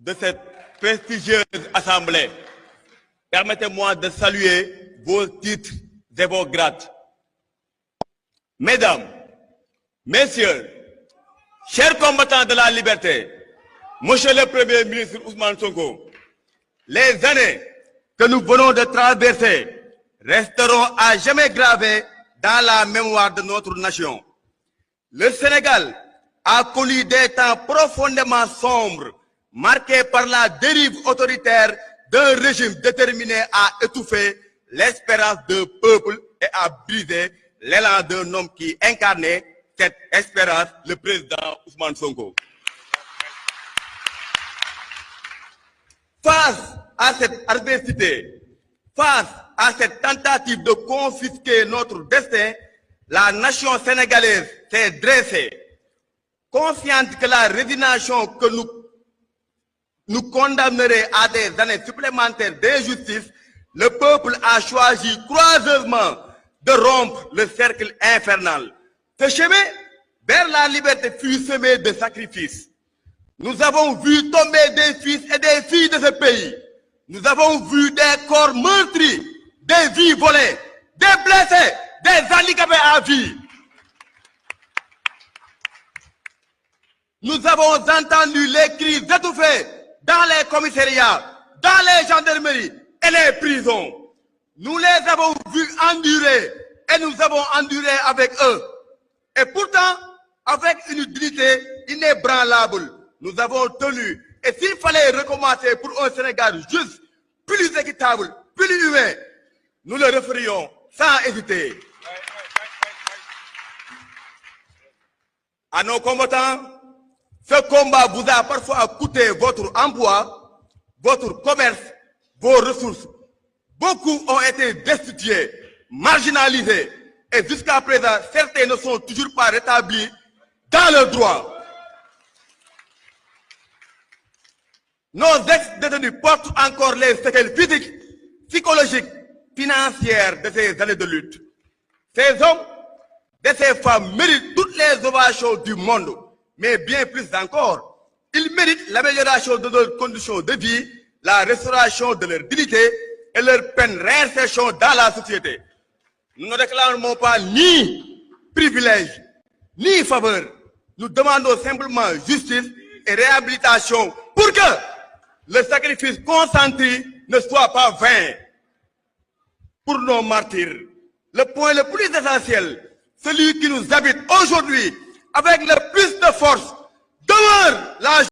de cette prestigieuse assemblée, permettez-moi de saluer vos titres et vos grades. Mesdames, Messieurs, chers combattants de la liberté, Monsieur le Premier ministre Ousmane Sonko, les années que nous venons de traverser resteront à jamais gravées dans la mémoire de notre nation. Le Sénégal a connu des temps profondément sombres, marqués par la dérive autoritaire d'un régime déterminé à étouffer l'espérance d'un peuple et à briser l'élan d'un homme qui incarnait cette espérance, le président Ousmane Sonko. Face à cette adversité, face à cette tentative de confisquer notre destin, la nation sénégalaise s'est dressée, consciente que la résignation que nous condamnerait à des années supplémentaires d'injustice. Le peuple a choisi courageusement de rompre le cercle infernal. Ce chemin vers la liberté fut semé de sacrifices. Nous avons vu tomber des fils et des filles de ce pays. Nous avons vu des corps meurtris, des vies volées, des blessés, des handicapés à vie. Nous avons entendu les cris étouffés dans les commissariats, dans les gendarmeries et les prisons. Nous les avons vus endurer et nous avons enduré avec eux. Et pourtant, avec une dignité inébranlable, nous avons tenu. Et s'il fallait recommencer pour un Sénégal juste, plus équitable, plus humain, nous le referions sans hésiter. À nos combattants, ce combat vous a parfois coûté votre emploi, votre commerce, vos ressources. Beaucoup ont été destitués, marginalisés, et jusqu'à présent, certains ne sont toujours pas rétablis dans leurs droits. Nos ex-détenus portent encore les séquelles physiques, psychologiques, financières de ces années de lutte. Ces hommes et ces femmes méritent toutes les ovations du monde, mais bien plus encore, ils méritent l'amélioration de leurs conditions de vie, la restauration de leur dignité et leur pleine réinsertion dans la société. Nous ne réclamons pas ni privilèges, ni faveurs. Nous demandons simplement justice et réhabilitation pour que le sacrifice consenti ne soit pas vain. Pour nos martyrs, le point le plus essentiel, celui qui nous habite aujourd'hui avec le plus de force, demeure la